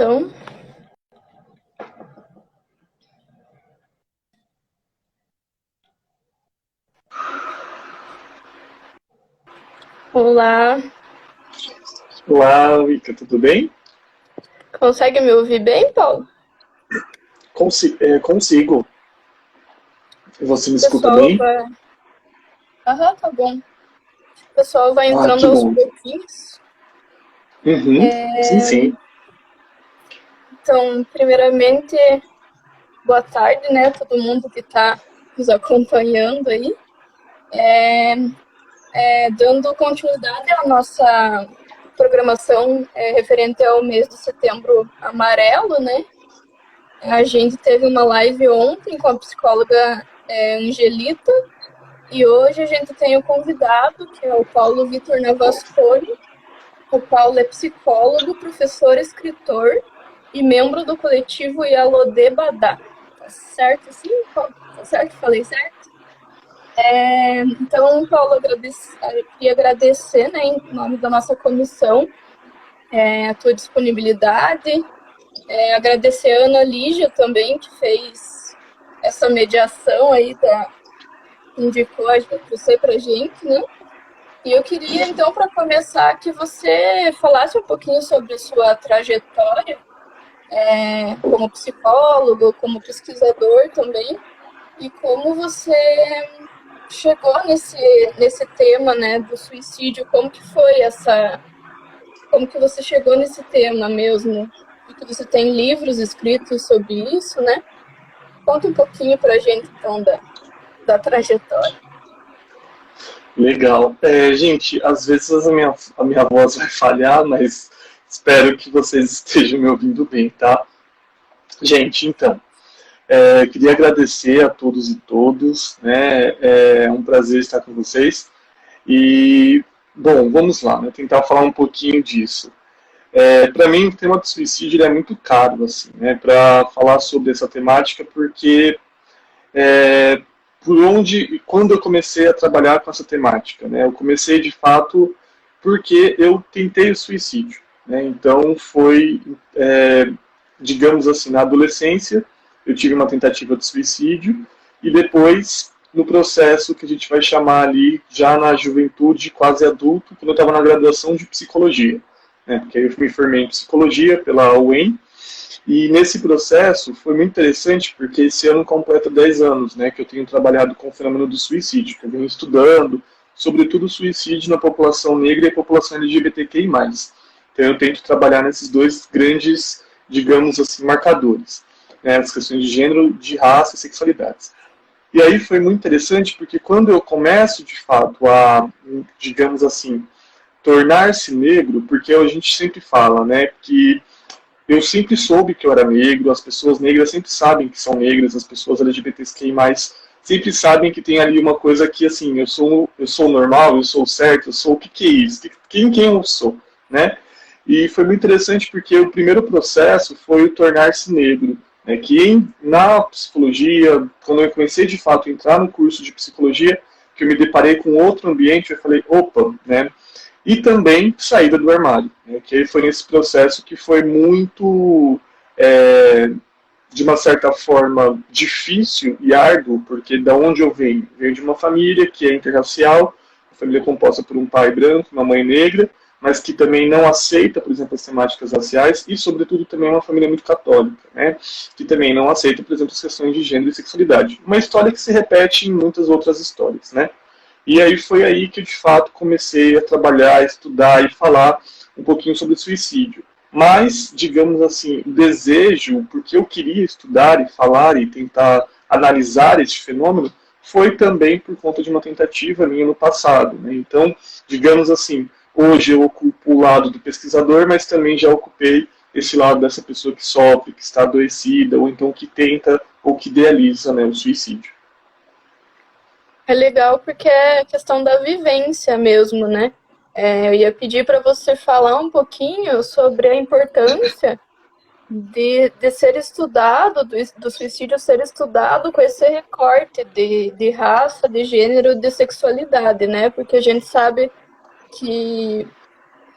então. Olá, Olá, Wicca, tudo bem? consegue me ouvir bem, Paulo? Consigo. Você me O escuta pessoal bem? vai. Aham, tá bom. O pessoal vai Ah, entrando que aos bom. pouquinhos. Uhum. Sim, sim. Então, primeiramente, boa tarde, né? Todo mundo que está nos acompanhando aí. Dando continuidade à nossa programação referente ao mês de setembro amarelo, né? A gente teve uma live ontem com a psicóloga Angelita, e hoje a gente tem o convidado, que é o Paulo Vitor Navasconi. O Paulo é psicólogo, professor, escritor e membro do coletivo Yalodê Badá. Tá certo assim, Paulo? Tá certo? Falei certo? Então, Paulo, eu queria agradecer, né, em nome da nossa comissão, a tua disponibilidade, agradecer a Ana Lígia também, que fez essa mediação aí, indicou você pra gente, né? E eu queria, então, para começar, que você falasse um pouquinho sobre a sua trajetória como psicólogo, como pesquisador também, e como você chegou nesse tema, né, do suicídio. Como que você chegou nesse tema mesmo? Porque você tem livros escritos sobre isso, né? Conta um pouquinho para a gente, então, da trajetória. Legal. Gente, às vezes a minha voz vai falhar, mas espero que vocês estejam me ouvindo bem, tá? Gente, então, queria agradecer a todos e todas, né? É um prazer estar com vocês. E, bom, vamos lá, né? Tentar falar um pouquinho disso. Para mim, o tema do suicídio ele é muito caro, assim, né? Para falar sobre essa temática, porque é, por onde e quando eu comecei a trabalhar com essa temática, né? Eu comecei de fato porque eu tentei o suicídio, né? Então foi, digamos assim, na adolescência eu tive uma tentativa de suicídio e depois no processo que a gente vai chamar ali já na juventude, quase adulto, quando eu estava na graduação de psicologia, né? Porque aí eu me formei em psicologia pela UEM e nesse processo foi muito interessante porque esse ano completa 10 anos, né, que eu tenho trabalhado com o fenômeno do suicídio, que eu venho estudando, sobretudo o suicídio na população negra e a população LGBTQI+. Então eu tento trabalhar nesses dois grandes, digamos assim, marcadores, né, as questões de gênero, de raça e sexualidades. E aí foi muito interessante porque quando eu começo de fato a, digamos assim, tornar-se negro, porque a gente sempre fala, né, que eu sempre soube que eu era negro, as pessoas negras sempre sabem que são negras, as pessoas LGBTQI+, sempre sabem que tem ali uma coisa que, assim, eu sou normal, eu sou certo, eu sou o que, que é isso? Quem eu sou, né? E foi muito interessante porque o primeiro processo foi o tornar-se negro, né? Que na psicologia, quando eu comecei de fato a entrar no curso de psicologia, que eu me deparei com outro ambiente, eu falei, opa, né? E também saída do armário, né, que foi nesse processo que foi muito, é, de uma certa forma, difícil e árduo, porque da onde eu venho de uma família que é interracial, uma família composta por um pai branco, uma mãe negra, mas que também não aceita, por exemplo, as temáticas raciais e, sobretudo, também é uma família muito católica, né, que também não aceita, por exemplo, as questões de gênero e sexualidade. Uma história que se repete em muitas outras histórias, né. E aí foi aí que, de fato, comecei a trabalhar, a estudar e falar um pouquinho sobre suicídio. Mas, digamos assim, o desejo, porque eu queria estudar e falar e tentar analisar esse fenômeno, foi também por conta de uma tentativa minha no passado, né? Então, digamos assim, hoje eu ocupo o lado do pesquisador, mas também já ocupei esse lado dessa pessoa que sofre, que está adoecida, ou então que tenta ou que idealiza, né, o suicídio. É legal porque é questão da vivência mesmo, né? Eu ia pedir para você falar um pouquinho sobre a importância de ser estudado, do suicídio ser estudado com esse recorte de raça, de gênero, de sexualidade, né? Porque a gente sabe que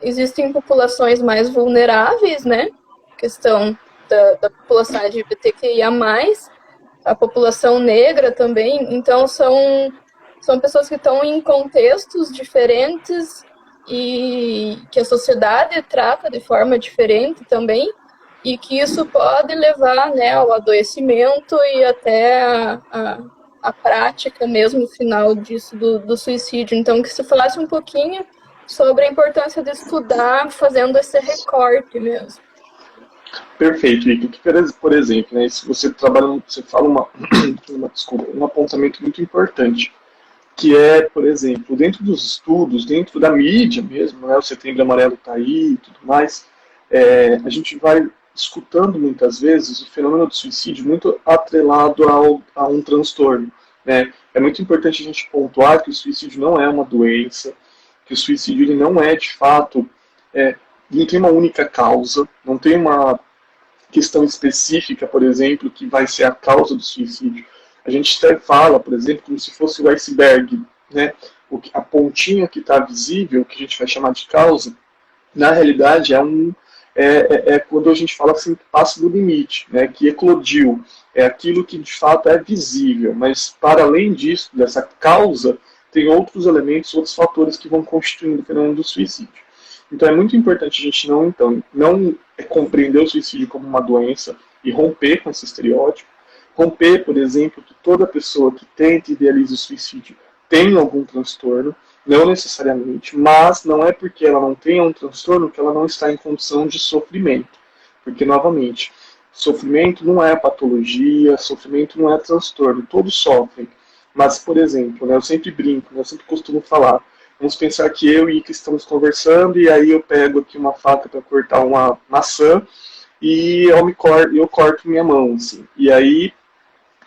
existem populações mais vulneráveis, né? questão da população LGBTQIA+, a população negra também. Então, são pessoas que estão em contextos diferentes e que a sociedade trata de forma diferente também, e que isso pode levar, né, ao adoecimento e até a prática mesmo final disso, do suicídio. Então, que se falasse um pouquinho sobre a importância de estudar fazendo esse recorte mesmo. Perfeito, Ike. Por exemplo, né, se você trabalha, você fala um apontamento muito importante, que é, por exemplo, dentro dos estudos, dentro da mídia mesmo, né, o Setembro Amarelo está aí e tudo mais, a gente vai escutando muitas vezes o fenômeno do suicídio muito atrelado a um transtorno. Né? É muito importante a gente pontuar que o suicídio não é uma doença, que o suicídio ele não é de fato, não tem uma única causa, não tem uma questão específica, por exemplo, que vai ser a causa do suicídio. A gente até fala, por exemplo, como se fosse o iceberg, né? A pontinha que está visível, que a gente vai chamar de causa, na realidade é quando a gente fala assim que passa do limite, né? Que eclodiu, é aquilo que de fato é visível, mas para além disso, dessa causa, tem outros elementos, outros fatores que vão constituindo o fenômeno do suicídio. Então é muito importante a gente não compreender o suicídio como uma doença e romper com esse estereótipo. Romper, por exemplo, que toda pessoa que tenta e idealiza o suicídio tem algum transtorno, não necessariamente, mas não é porque ela não tenha um transtorno que ela não está em condição de sofrimento. Porque, novamente, sofrimento não é patologia, sofrimento não é transtorno, todos sofrem. Mas, por exemplo, né, eu sempre brinco, né, eu sempre costumo falar, vamos pensar que eu e Ika estamos conversando e aí eu pego aqui uma faca para cortar uma maçã e eu corto minha mão, assim. E aí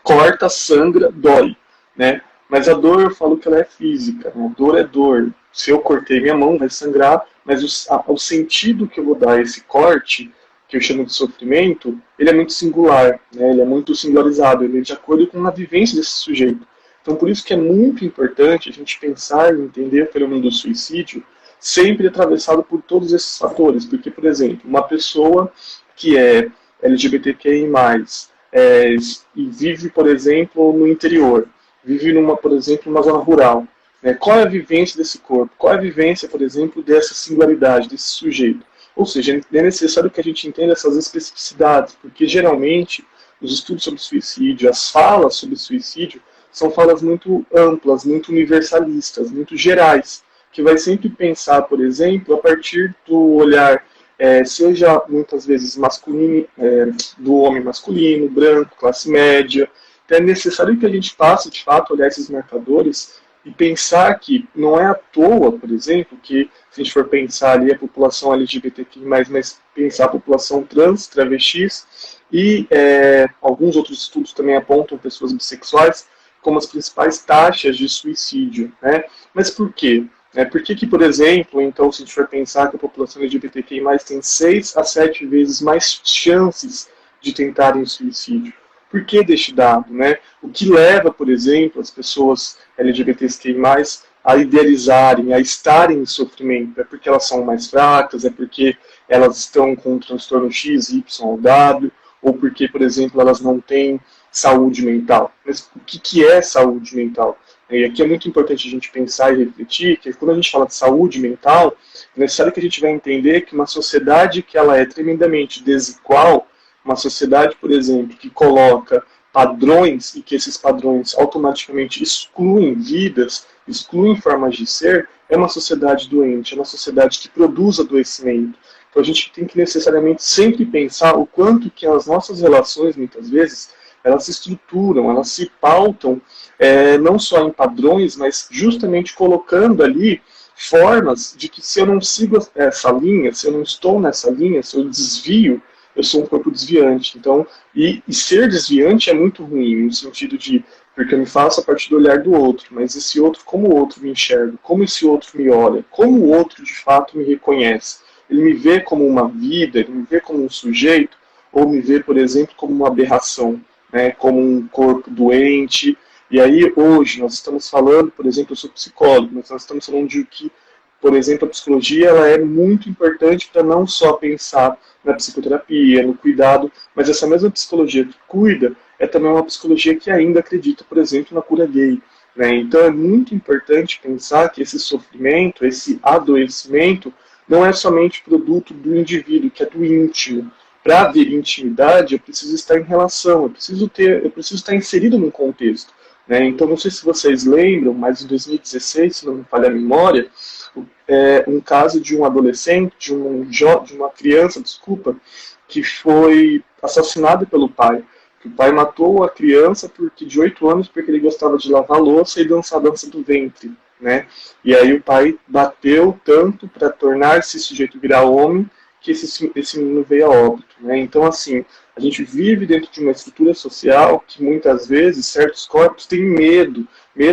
corta, sangra, dói, né? Mas a dor, eu falo que ela é física, né? A dor é dor. Se eu cortei minha mão, vai sangrar, mas o sentido que eu vou dar a esse corte, que eu chamo de sofrimento, ele é muito singular, né? Ele é muito singularizado, ele é de acordo com a vivência desse sujeito. Então, por isso que é muito importante a gente pensar e entender o fenômeno do suicídio sempre atravessado por todos esses fatores. Porque, por exemplo, uma pessoa que é LGBTQI+, e vive, por exemplo, no interior, vive, por exemplo, numa zona rural. Né? Qual é a vivência desse corpo? Qual é a vivência, por exemplo, dessa singularidade, desse sujeito? Ou seja, é necessário que a gente entenda essas especificidades, porque geralmente os estudos sobre suicídio, as falas sobre suicídio, são falas muito amplas, muito universalistas, muito gerais, que vai sempre pensar, por exemplo, a partir do olhar seja muitas vezes masculino, do homem masculino, branco, classe média. Então é necessário que a gente passe, de fato, a olhar esses marcadores e pensar que não é à toa, por exemplo, que se a gente for pensar ali a população LGBTQI+, mas pensar a população trans, travestis, e alguns outros estudos também apontam pessoas bissexuais como as principais taxas de suicídio. Né? Mas por quê? Por que, por exemplo, então, se a gente for pensar que a população LGBTQI+, tem 6 a 7 vezes mais chances de tentarem suicídio? Por que deste dado? Né? O que leva, por exemplo, as pessoas LGBTQI+, a idealizarem, a estarem em sofrimento? É porque elas são mais fracas? É porque elas estão com um transtorno X, Y ou W? Ou porque, por exemplo, elas não têm saúde mental? Mas o que é saúde mental? E aqui é muito importante a gente pensar e refletir que quando a gente fala de saúde mental, é necessário que a gente vai entender que uma sociedade que ela é tremendamente desigual, uma sociedade, por exemplo, que coloca padrões e que esses padrões automaticamente excluem vidas, excluem formas de ser, é uma sociedade doente, é uma sociedade que produz adoecimento. Então a gente tem que necessariamente sempre pensar o quanto que as nossas relações, muitas vezes, elas se estruturam, elas se pautam não só em padrões, mas justamente colocando ali formas de que se eu não sigo essa linha, se eu não estou nessa linha, se eu desvio, eu sou um corpo desviante. Então, e ser desviante é muito ruim, no sentido de, porque eu me faço a partir do olhar do outro, mas esse outro, como o outro me enxerga, como esse outro me olha, como o outro de fato me reconhece. Ele me vê como uma vida, ele me vê como um sujeito, ou me vê, por exemplo, como uma aberração, né, como um corpo doente. E aí, hoje, nós estamos falando, por exemplo, eu sou psicólogo, mas nós estamos falando de que Por exemplo, a psicologia ela é muito importante para não só pensar na psicoterapia, no cuidado, mas essa mesma psicologia que cuida é também uma psicologia que ainda acredita, por exemplo, na cura gay. Né? Então é muito importante pensar que esse sofrimento, esse adoecimento, não é somente produto do indivíduo, que é do íntimo. Para haver intimidade, eu preciso estar em relação, eu preciso estar inserido num contexto. Né? Então, não sei se vocês lembram, mas em 2016, se não me falha a memória, um caso de um adolescente, de uma criança, desculpa, que foi assassinado pelo pai. O pai matou a criança de 8 anos porque ele gostava de lavar louça e dançar a dança do ventre. Né? E aí o pai bateu tanto para tornar esse sujeito virar homem que esse menino veio a óbito. Né? Então, assim, a gente vive dentro de uma estrutura social que muitas vezes certos corpos têm medo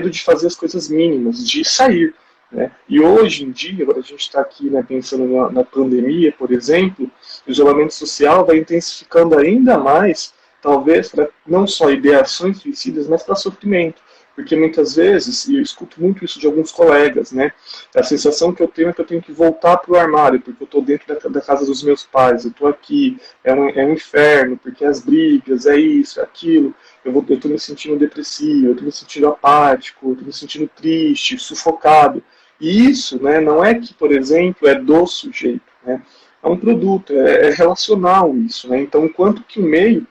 de fazer as coisas mínimas, de sair. Né? E hoje em dia, agora a gente está aqui, né, pensando na pandemia, por exemplo, o isolamento social vai intensificando ainda mais, talvez, para não só ideações suicidas, mas para sofrimento. Porque muitas vezes, e eu escuto muito isso de alguns colegas, né? A sensação que eu tenho é que eu tenho que voltar para o armário, porque eu estou dentro da casa dos meus pais, eu estou aqui, é um inferno, porque as brigas, é isso, é aquilo, eu estou me sentindo depressivo, eu estou me sentindo apático, eu estou me sentindo triste, sufocado. E isso, né, não é que, por exemplo, é do sujeito, né? É um produto, é relacional isso, né? Então, quanto que o meio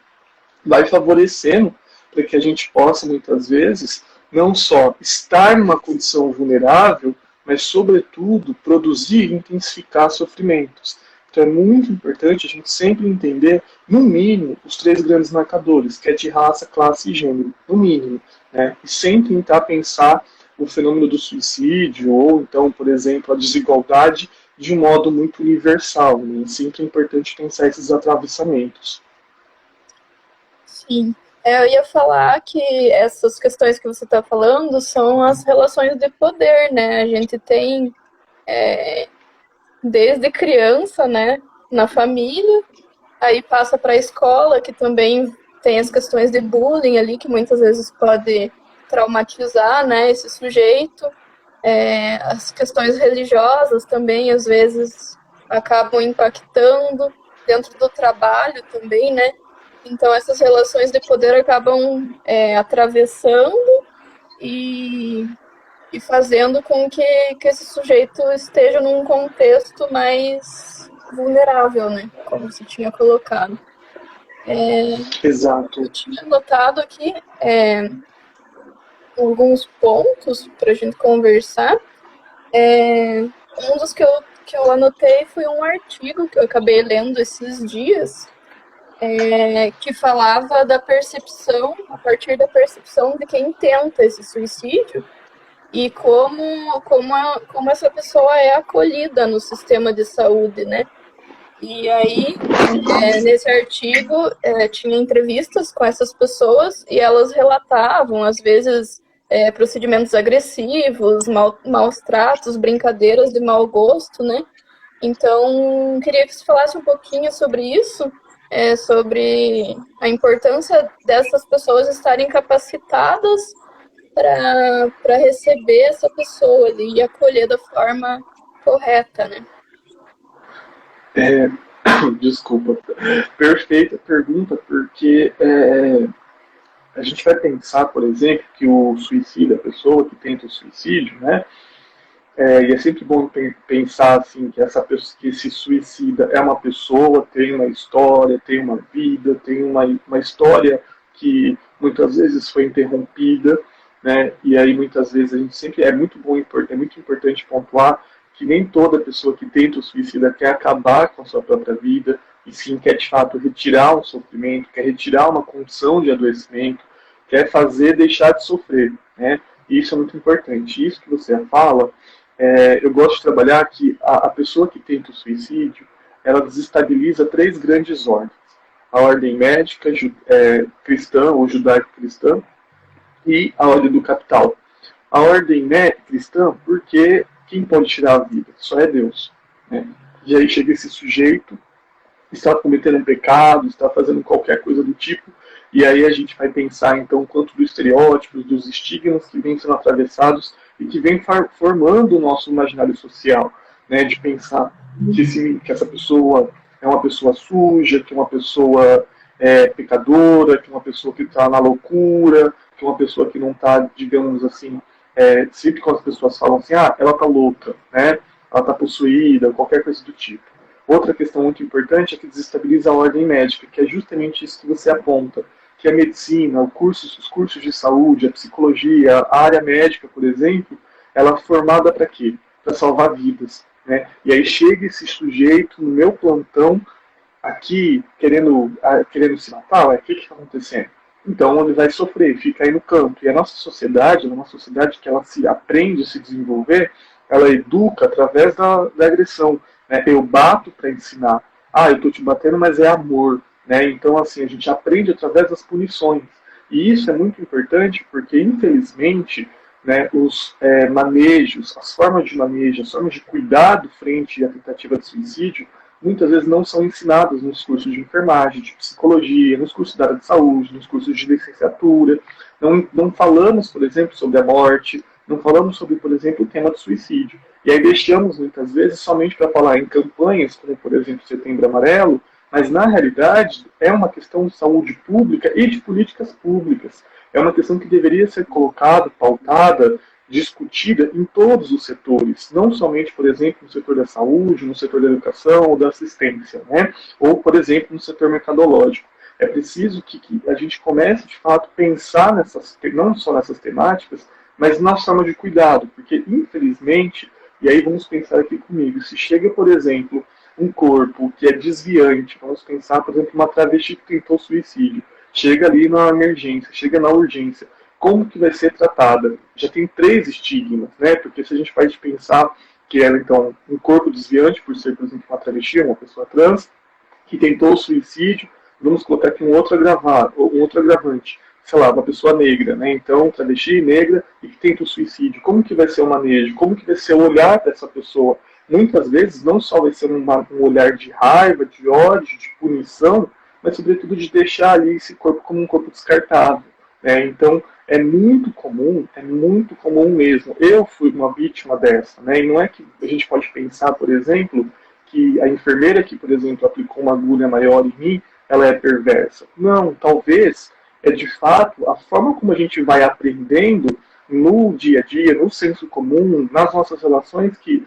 vai favorecendo para que a gente possa, muitas vezes, não só estar numa condição vulnerável, mas, sobretudo, produzir e intensificar sofrimentos. Então é muito importante a gente sempre entender, no mínimo, os 3 grandes marcadores, que é de raça, classe e gênero, no mínimo. Né? E sem tentar pensar o fenômeno do suicídio, ou então, por exemplo, a desigualdade, de um modo muito universal. Né? Sempre é importante pensar esses atravessamentos. Sim. Eu ia falar que essas questões que você está falando são as relações de poder, né? A gente tem, desde criança, né, na família, aí passa para a escola, que também tem as questões de bullying ali, que muitas vezes pode traumatizar, né, esse sujeito. As questões religiosas também, às vezes, acabam impactando dentro do trabalho também, né? Então, essas relações de poder acabam atravessando e fazendo com que esse sujeito esteja num contexto mais vulnerável, né? Como você tinha colocado. Exato. Eu tinha notado aqui alguns pontos para a gente conversar. Um dos que eu anotei foi um artigo que eu acabei lendo esses dias, que falava da percepção, a partir da percepção de quem tenta esse suicídio e como essa pessoa é acolhida no sistema de saúde, né? E aí, nesse artigo, tinha entrevistas com essas pessoas e elas relatavam, às vezes, procedimentos agressivos, maus tratos, brincadeiras de mau gosto, né? Então, queria que você falasse um pouquinho sobre isso, sobre a importância dessas pessoas estarem capacitadas para receber essa pessoa ali e acolher da forma correta, né? Desculpa. Perfeita pergunta, porque a gente vai pensar, por exemplo, que o suicida, a pessoa que tenta o suicídio, né? E é sempre bom pensar assim que que esse suicida é uma pessoa, tem uma história, tem uma vida, tem uma história que muitas vezes foi interrompida, né? E aí muitas vezes a gente sempre é muito importante pontuar que nem toda pessoa que tenta o suicida quer acabar com a sua própria vida, e sim quer de fato retirar um sofrimento, quer retirar uma condição de adoecimento, quer fazer deixar de sofrer, né? E isso é muito importante. Isso que você fala, eu gosto de trabalhar que a pessoa que tenta o suicídio, ela desestabiliza 3 grandes ordens. A ordem médica, cristã ou judaico-cristã, e a ordem do capital. A ordem cristã, porque quem pode tirar a vida? Só é Deus. Né? E aí chega esse sujeito, está cometendo um pecado, está fazendo qualquer coisa do tipo, e aí a gente vai pensar então quanto dos estereótipos, dos estigmas que vêm sendo atravessados e que vem formando o nosso imaginário social, né, de pensar que essa pessoa é uma pessoa suja, que é uma pessoa pecadora, que é uma pessoa que está na loucura, que é uma pessoa que não está, digamos assim, sempre quando as pessoas falam assim, ela está louca, né, ela está possuída, qualquer coisa do tipo. Outra questão muito importante é que desestabiliza a ordem médica, que é justamente isso que você aponta, que a medicina, os cursos de saúde, a psicologia, a área médica, por exemplo, ela é formada para quê? Para salvar vidas. Né? E aí chega esse sujeito no meu plantão aqui querendo se matar, o que está acontecendo? Então ele vai sofrer, fica aí no canto. E a nossa sociedade, uma sociedade que ela se aprende a se desenvolver, ela educa através da agressão. Né? Eu bato para ensinar. Eu estou te batendo, mas é amor. Né? Então, assim, a gente aprende através das punições. E isso é muito importante porque, infelizmente, né, os manejos, as formas de manejo, as formas de cuidado frente à tentativa de suicídio, muitas vezes não são ensinadas nos cursos de enfermagem, de psicologia, nos cursos da área de saúde, nos cursos de licenciatura. Não falamos, por exemplo, sobre a morte, não falamos sobre, por exemplo, o tema do suicídio. E aí deixamos, muitas vezes, somente para falar em campanhas, como, por exemplo, Setembro Amarelo, mas, na realidade, é uma questão de saúde pública e de políticas públicas. É uma questão que deveria ser colocada, pautada, discutida em todos os setores, não somente, por exemplo, no setor da saúde, no setor da educação ou da assistência, né? Ou, por exemplo, no setor mercadológico. É preciso que a gente comece, de fato, a pensar não só nessas temáticas, mas na forma de cuidado, porque, infelizmente, e aí vamos pensar aqui comigo, se chega, por exemplo, um corpo que é desviante, vamos pensar, por exemplo, uma travesti que tentou suicídio, chega ali na emergência, chega na urgência, como que vai ser tratada? Já tem 3 estigmas, né? Porque se a gente vai pensar que ela, então, um corpo desviante, por ser, por exemplo, uma travesti, uma pessoa trans, que tentou suicídio, vamos colocar aqui um outro agravante, sei lá, uma pessoa negra, né? Então, travesti, negra, e que tenta o suicídio. Como que vai ser o manejo? Como que vai ser o olhar dessa pessoa? Muitas vezes, não só vai ser um olhar de raiva, de ódio, de punição, mas, sobretudo, de deixar ali esse corpo como um corpo descartável. Né? Então, é muito comum mesmo. Eu fui uma vítima dessa. Né? E não é que a gente pode pensar, por exemplo, que a enfermeira que, por exemplo, aplicou uma agulha maior em mim, ela é perversa. Não, talvez é de fato a forma como a gente vai aprendendo no dia a dia, no senso comum, nas nossas relações, que,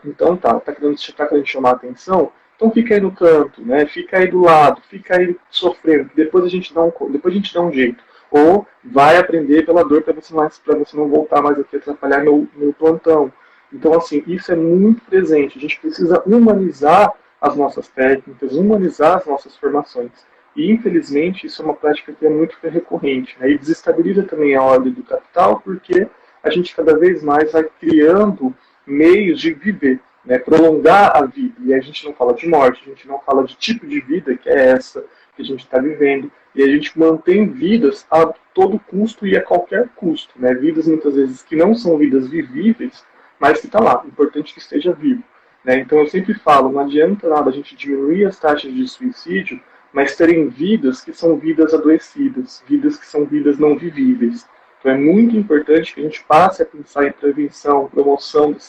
então tá querendo chamar a atenção, então fica aí no canto, né? Fica aí do lado, fica aí sofrendo, que depois a gente dá um jeito. Ou vai aprender pela dor para você não voltar mais aqui a atrapalhar meu plantão. Então, assim, isso é muito presente. A gente precisa humanizar as nossas técnicas, humanizar as nossas formações. E, infelizmente, isso é uma prática que é muito recorrente. Né? E desestabiliza também a ordem do capital, porque a gente cada vez mais vai criando meios de viver, né? Prolongar a vida. E a gente não fala de morte, a gente não fala de tipo de vida que é essa que a gente está vivendo. E a gente mantém vidas a todo custo e a qualquer custo. Né? Vidas, muitas vezes, que não são vidas vivíveis, mas que está lá. Importante que esteja vivo. Né? Então, eu sempre falo, não adianta nada a gente diminuir as taxas de suicídio, mas terem vidas que são vidas adoecidas, vidas que são vidas não vivíveis. Então é muito importante que a gente passe a pensar em prevenção, promoção da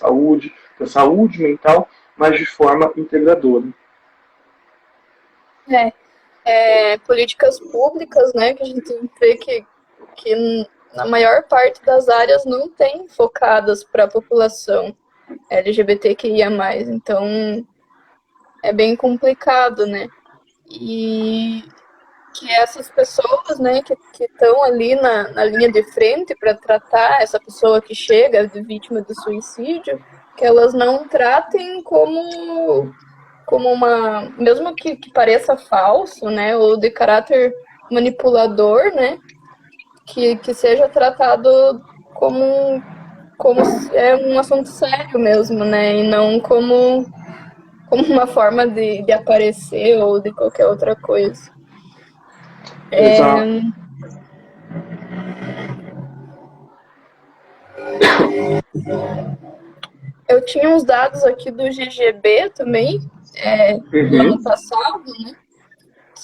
saúde mental, mas de forma integradora. Políticas públicas, né, que a gente vê que na maior parte das áreas não tem focadas para a população LGBTQIA+. Então, é bem complicado, né? E que essas pessoas, né, que estão ali na linha de frente para tratar essa pessoa que chega de vítima do suicídio, que elas não tratem como uma, mesmo que pareça falso, né, ou de caráter manipulador, né, que seja tratado como é um assunto sério mesmo, né, e não como uma forma de aparecer ou de qualquer outra coisa. Exato. Eu tinha uns dados aqui do GGB também, do ano passado, né?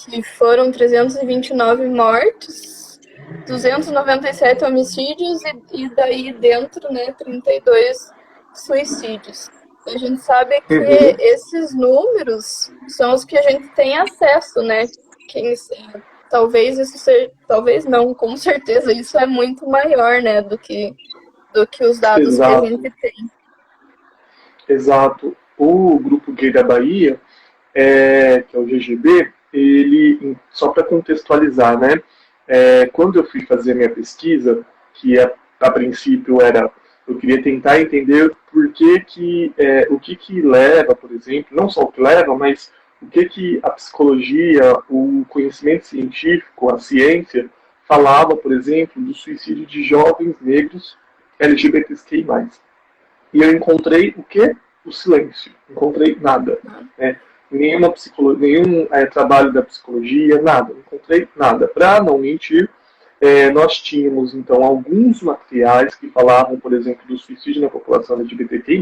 Que foram 329 mortes 297 homicídios e daí dentro, né, 32 suicídios. A gente sabe que esses números são os que a gente tem acesso, né? Talvez isso seja, talvez não, com certeza isso é muito maior, né, do que os dados que a gente tem. Exato. O Grupo Gay da Bahia, que é o GGB, ele, só para contextualizar, né, quando eu fui fazer a minha pesquisa, que a princípio era, eu queria tentar entender por que o que leva, por exemplo, não só o que leva, mas o que a psicologia, o conhecimento científico, a ciência, falava, por exemplo, do suicídio de jovens negros LGBTQI+. E eu encontrei o quê? O silêncio. Não encontrei nada. Né? Nenhum trabalho da psicologia, nada. Não encontrei nada. Para não mentir, nós tínhamos, então, alguns materiais que falavam, por exemplo, do suicídio na população LGBTQI+,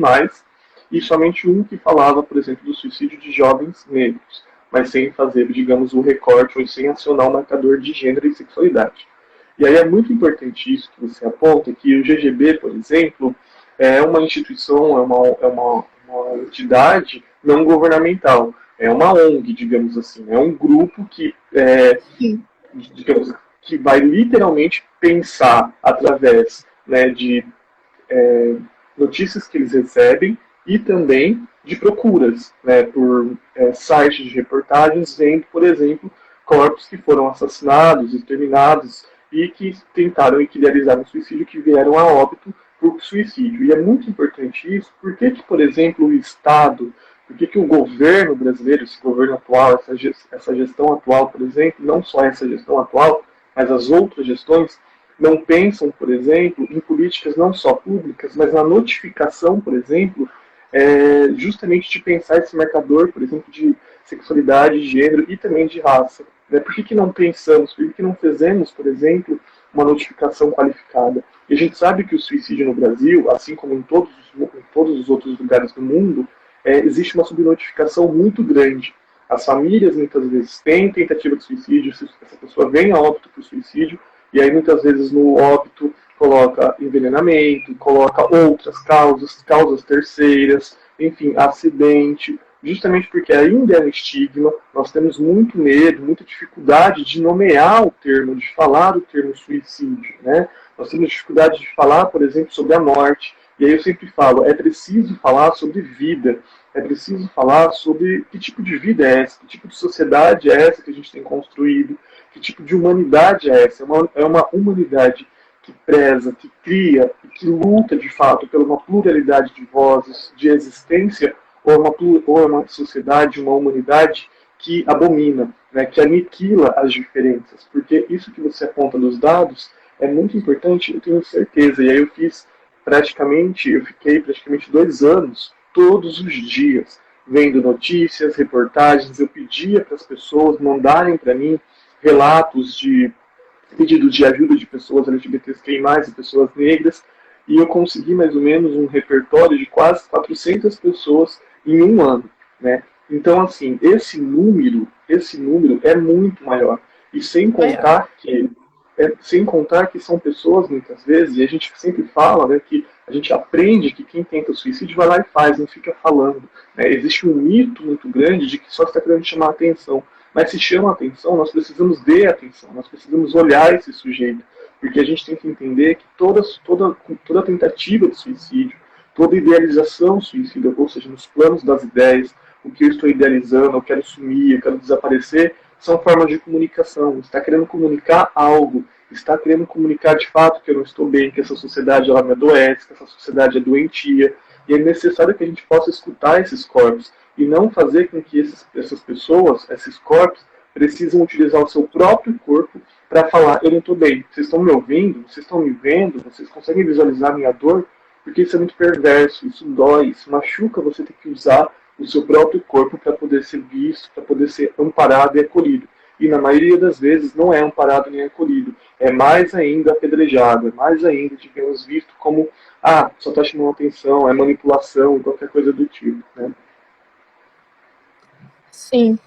e somente um que falava, por exemplo, do suicídio de jovens negros, mas sem fazer, digamos, o recorte ou sem acionar o marcador de gênero e sexualidade. E aí é muito importante isso que você aponta, que o GGB, por exemplo, é uma instituição, uma entidade não governamental, é uma ONG, digamos assim, é um grupo que, digamos, que vai literalmente pensar através, né, de notícias que eles recebem e também de procuras, né, por sites de reportagens, vendo, por exemplo, corpos que foram assassinados, exterminados e que tentaram e que realizaram suicídio, que vieram a óbito por suicídio. E é muito importante isso, porque que, por exemplo, o Estado, porque que o governo brasileiro, esse governo atual, essa gestão atual, por exemplo, não só essa gestão atual, mas as outras gestões, não pensam, por exemplo, em políticas não só públicas, mas na notificação, por exemplo, justamente de pensar esse marcador, por exemplo, de sexualidade, de gênero e também de raça. Né? Por que não pensamos, por que não fizemos, por exemplo, uma notificação qualificada? E a gente sabe que o suicídio no Brasil, assim como em todos os outros lugares do mundo, existe uma subnotificação muito grande. As famílias muitas vezes têm tentativa de suicídio, essa pessoa vem a óbito por suicídio, e aí muitas vezes no óbito coloca envenenamento, coloca outras causas terceiras, enfim, acidente, justamente porque ainda é um estigma, nós temos muito medo, muita dificuldade de nomear o termo, de falar o termo suicídio, né? Nós temos dificuldade de falar, por exemplo, sobre a morte, e aí eu sempre falo, é preciso falar sobre vida, é preciso falar sobre que tipo de vida é essa, que tipo de sociedade é essa que a gente tem construído, que tipo de humanidade é essa? É uma humanidade que preza, que cria e que luta de fato por uma pluralidade de vozes, de existência, ou é uma sociedade, uma humanidade que abomina, né, que aniquila as diferenças? Porque isso que você aponta nos dados é muito importante, eu tenho certeza. E aí eu fiquei praticamente 2 anos, todos os dias, vendo notícias, reportagens. Eu pedia para as pessoas mandarem para mim relatos de pedido de ajuda de pessoas LGBTQI+, e pessoas negras, e eu consegui mais ou menos um repertório de quase 400 pessoas em um ano, né? Então, assim, esse número é muito maior. E sem contar que são pessoas, muitas vezes, e a gente sempre fala, né, que a gente aprende que quem tenta o suicídio vai lá e faz, não fica falando. Né? Existe um mito muito grande de que só está querendo chamar a atenção. Mas se chama a atenção, nós precisamos de atenção, nós precisamos olhar esse sujeito, porque a gente tem que entender que toda tentativa de suicídio, toda idealização suicida, ou seja, nos planos das ideias, o que eu estou idealizando, eu quero sumir, eu quero desaparecer, são formas de comunicação. Está querendo comunicar algo, está querendo comunicar de fato que eu não estou bem, que essa sociedade ela me adoece, que essa sociedade é doentia, e é necessário que a gente possa escutar esses corpos e não fazer com que essas pessoas, esses corpos, precisam utilizar o seu próprio corpo para falar, eu não estou bem, vocês estão me ouvindo, vocês estão me vendo, vocês conseguem visualizar a minha dor? Porque isso é muito perverso, isso dói, isso machuca você ter que usar o seu próprio corpo para poder ser visto, para poder ser amparado e acolhido. E na maioria das vezes não é amparado nem acolhido, é mais ainda apedrejado, é mais ainda, digamos, visto como, só está chamando atenção, é manipulação, qualquer coisa do tipo, né? Sim.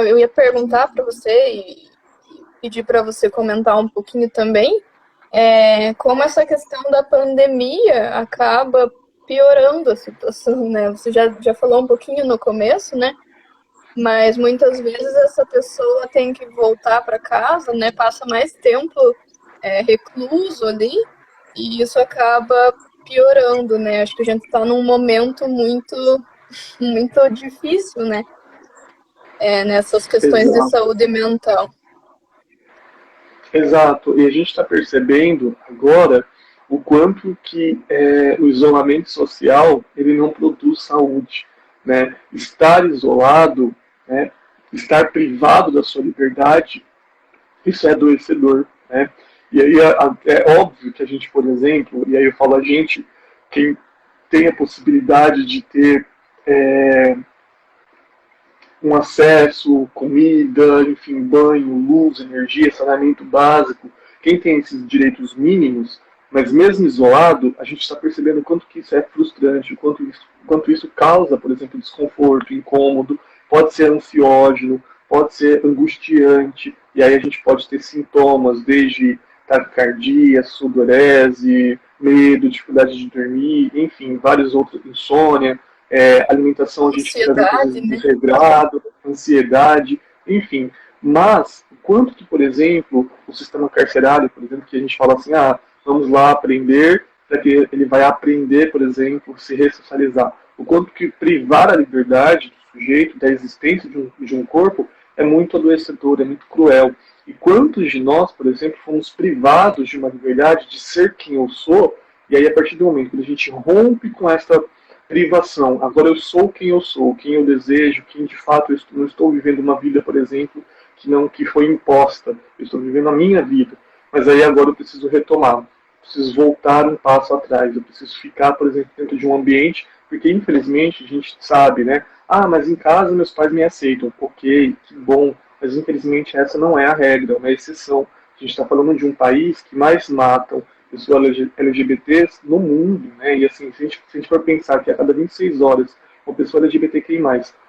eu ia perguntar para você e pedir para você comentar um pouquinho também, como essa questão da pandemia acaba piorando a situação, né? Você já falou um pouquinho no começo, né? Mas muitas vezes essa pessoa tem que voltar para casa, né? Passa mais tempo recluso ali, e isso acaba piorando, né? Acho que a gente está num momento muito, muito difícil, né? Nessas questões de Exato. saúde mental. Exato, e a gente está percebendo agora o quanto que o isolamento social ele não produz saúde, né? Estar isolado, né? Estar privado da sua liberdade, isso é adoecedor, né? E aí é óbvio que a gente, por exemplo, e aí eu falo a gente, quem tem a possibilidade de ter um acesso, comida, enfim, banho, luz, energia, saneamento básico, quem tem esses direitos mínimos, mas mesmo isolado, a gente está percebendo o quanto que isso é frustrante, o quanto isso causa, por exemplo, desconforto, incômodo, pode ser ansiógeno, pode ser angustiante, e aí a gente pode ter sintomas desde taquicardia, sudorese, medo, dificuldade de dormir, enfim, vários outros, insônia, alimentação a gente fica muitas vezes Ansiedade, né? desregrado, ansiedade, enfim. Mas, o quanto que, por exemplo, o sistema carcerário, por exemplo, que a gente fala assim, vamos lá aprender, para que ele vai aprender, por exemplo, se ressocializar. O quanto que privar a liberdade do sujeito, da existência de um corpo, é muito adoecedor, é muito cruel. E quantos de nós, por exemplo, fomos privados de uma liberdade de ser quem eu sou, e aí a partir do momento que a gente rompe com essa privação, agora eu sou quem eu sou, quem eu desejo, quem de fato eu não estou vivendo uma vida, por exemplo, que foi imposta, eu estou vivendo a minha vida, mas aí agora eu preciso retomar, preciso voltar um passo atrás, eu preciso ficar, por exemplo, dentro de um ambiente, porque infelizmente a gente sabe, né? Mas em casa meus pais me aceitam, ok, que bom, mas infelizmente essa não é a regra, é uma exceção. A gente está falando de um país que mais matam pessoas LGBTs no mundo, né? E assim, se a gente for pensar que a cada 26 horas uma pessoa LGBTQI+,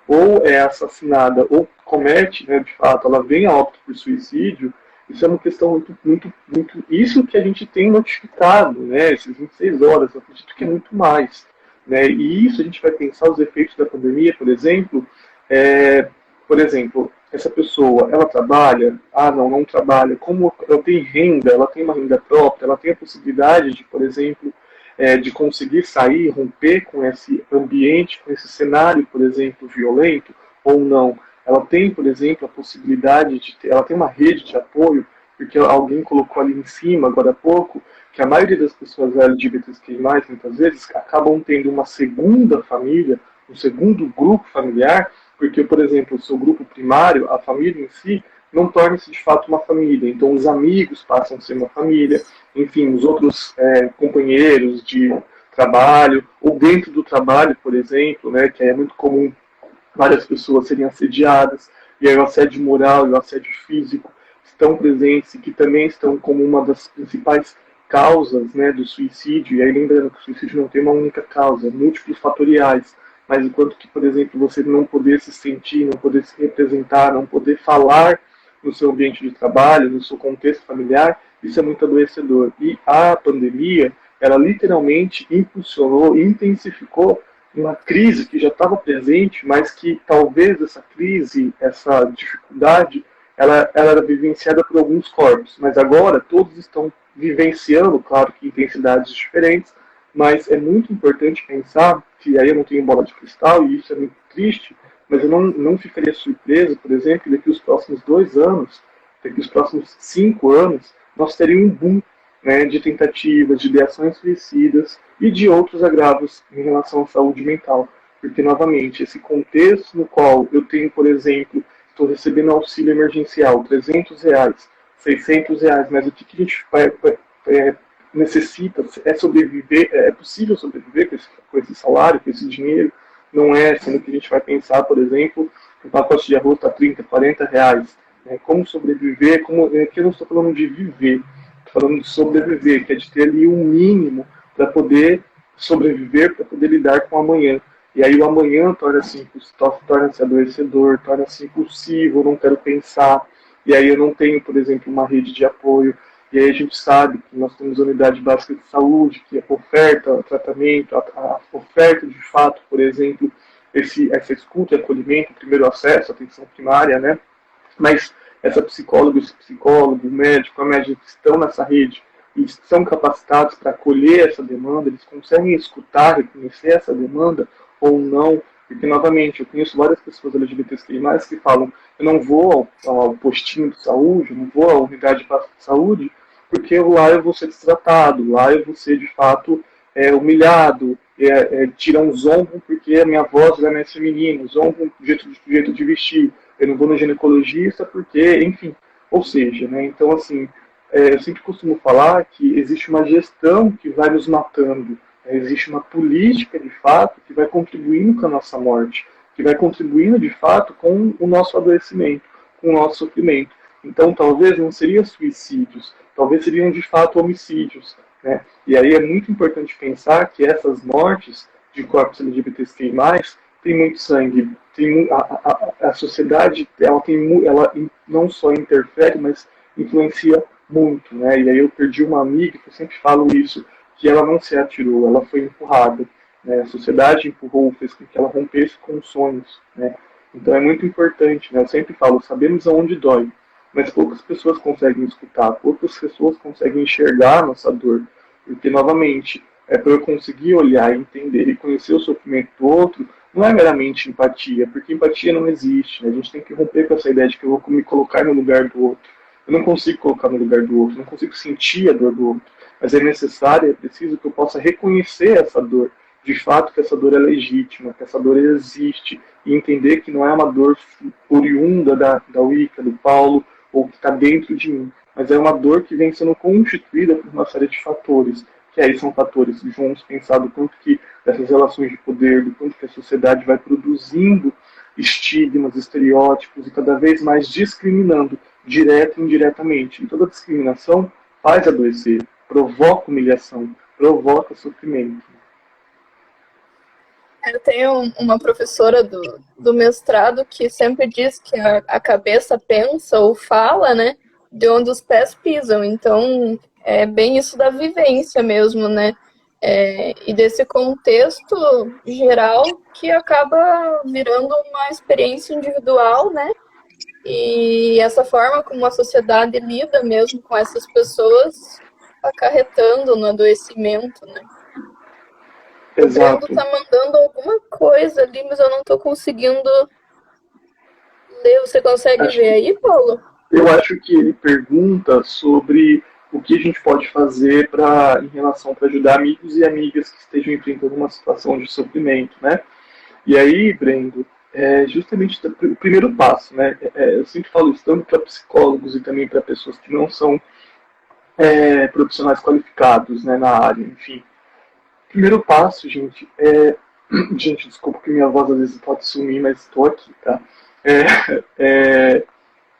ou é assassinada, ou comete, né, de fato, ela vem a óbito por suicídio, isso é uma questão muito... Isso que a gente tem notificado, né? Esses 26 horas, eu acredito que é muito mais. Né? E isso a gente vai pensar os efeitos da pandemia, por exemplo, essa pessoa, ela trabalha? Não trabalha. Como ela tem renda, ela tem uma renda própria, ela tem a possibilidade de, por exemplo, de conseguir sair, romper com esse ambiente, com esse cenário, por exemplo, violento, ou não. Ela tem, por exemplo, a possibilidade de ter, ela tem uma rede de apoio, porque alguém colocou ali em cima, agora há pouco, que a maioria das pessoas LGBTQI+, muitas vezes, acabam tendo uma segunda família, um segundo grupo familiar, porque, por exemplo, o seu grupo primário, a família em si, não torna-se de fato uma família. Então, os amigos passam a ser uma família, enfim, os outros companheiros de trabalho, ou dentro do trabalho, por exemplo, né, que é muito comum várias pessoas serem assediadas, e aí o assédio moral e o assédio físico estão presentes e que também estão como uma das principais causas, né, do suicídio. E aí lembrando que o suicídio não tem uma única causa, múltiplos fatoriais, mas enquanto que, por exemplo, você não poder se sentir, não poder se representar, não poder falar no seu ambiente de trabalho, no seu contexto familiar, isso é muito adoecedor. E a pandemia, ela literalmente impulsionou, intensificou uma crise que já estava presente, mas que talvez essa crise, essa dificuldade, ela era vivenciada por alguns corpos. Mas agora todos estão vivenciando, claro que em intensidades diferentes, mas é muito importante pensar, que aí eu não tenho bola de cristal, e isso é muito triste, mas eu não ficaria surpreso, por exemplo, daqui os próximos 2 anos, daqui os próximos 5 anos, nós teríamos um boom, né, de tentativas, de ideações suicidas e de outros agravos em relação à saúde mental. Porque, novamente, esse contexto no qual eu tenho, por exemplo, estou recebendo auxílio emergencial, R$ 300, R$ 600, mas o que a gente necessita é sobreviver, é possível sobreviver com esse salário, com esse dinheiro, não é, sendo que a gente vai pensar, por exemplo, que um pacote de arroz está R$ 30, R$ 40, né? Como sobreviver, aqui eu não estou falando de viver, estou falando de sobreviver, que é de ter ali um mínimo para poder sobreviver, para poder lidar com o amanhã. E aí o amanhã torna-se adoecedor, torna-se impulsivo, eu não quero pensar, e aí eu não tenho, por exemplo, uma rede de apoio. E aí a gente sabe que nós temos a unidade básica de saúde, que oferta tratamento, a oferta de fato, por exemplo, essa escuta e acolhimento, primeiro acesso, atenção primária, né? Mas essa psicóloga, esse psicólogo, o médico, a médica que estão nessa rede e são capacitados para acolher essa demanda, eles conseguem escutar, reconhecer essa demanda ou não, porque, novamente, eu conheço várias pessoas LGBTQI+, que falam, eu não vou ao postinho de saúde, eu não vou à unidade básica de saúde, porque lá eu vou ser destratado, lá eu vou ser, de fato, humilhado, tiram zombam porque a minha voz é mais feminina, zombam do jeito de vestir, eu não vou no ginecologista porque, enfim, ou seja, né, então, assim, eu sempre costumo falar que existe uma gestão que vai nos matando, existe uma política, de fato, que vai contribuindo com a nossa morte, que vai contribuindo, de fato, com o nosso adoecimento, com o nosso sofrimento. Então, talvez não seriam suicídios, talvez seriam, de fato, homicídios, né? E aí é muito importante pensar que essas mortes de corpos LGBTQI+, tem muito sangue, a sociedade ela não só interfere, mas influencia muito, né? E aí eu perdi uma amiga, que eu sempre falo isso, que ela não se atirou, ela foi empurrada, né? A sociedade empurrou, fez com que ela rompesse com os sonhos, né? Então é muito importante, né? Eu sempre falo, sabemos aonde dói, mas poucas pessoas conseguem escutar, poucas pessoas conseguem enxergar a nossa dor, porque, novamente, para eu conseguir olhar, entender e conhecer o sofrimento do outro, não é meramente empatia, porque empatia não existe, né? A gente tem que romper com essa ideia de que eu vou me colocar no lugar do outro. Eu não consigo colocar no lugar do outro, não consigo sentir a dor do outro, mas é necessário, é preciso que eu possa reconhecer essa dor, de fato que essa dor é legítima, que essa dor existe, e entender que não é uma dor oriunda da Wicca, do Paulo, ou que está dentro de mim, mas é uma dor que vem sendo constituída por uma série de fatores, que aí são fatores que vamos pensar do quanto que dessas relações de poder, do quanto que a sociedade vai produzindo estigmas, estereótipos e cada vez mais discriminando, direto e indiretamente. E toda discriminação faz adoecer, provoca humilhação, provoca sofrimento. Eu tenho uma professora do mestrado que sempre diz que a cabeça pensa ou fala, né, de onde os pés pisam. Então, é bem isso da vivência mesmo, né? E desse contexto geral que acaba virando uma experiência individual, né? E essa forma como a sociedade lida mesmo com essas pessoas acarretando no adoecimento, né? Exato. O Brendo tá mandando alguma coisa ali, mas eu não tô conseguindo ler. Você consegue ver aí, Paulo? Eu acho que ele pergunta sobre o que a gente pode fazer em relação para ajudar amigos e amigas que estejam enfrentando uma situação de sofrimento, né? E aí, Brendo, justamente o primeiro passo, né? Eu sempre falo isso tanto para psicólogos e também para pessoas que não são profissionais qualificados, né, na área, enfim. O primeiro passo, gente, gente, desculpa que minha voz às vezes pode sumir, mas estou aqui, tá?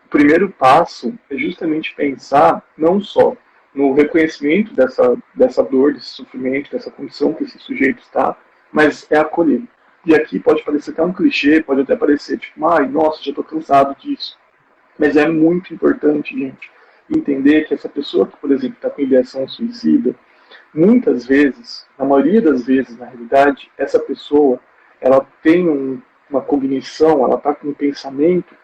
O primeiro passo é justamente pensar não só no reconhecimento dessa dor, desse sofrimento, dessa condição que esse sujeito está, mas é acolher. E aqui pode parecer até um clichê, pode até parecer tipo, ai, nossa, já estou cansado disso. Mas é muito importante, gente, entender que essa pessoa que, por exemplo, está com ideação suicida, muitas vezes, na maioria das vezes, na realidade, essa pessoa, ela tem uma cognição, ela está com um pensamento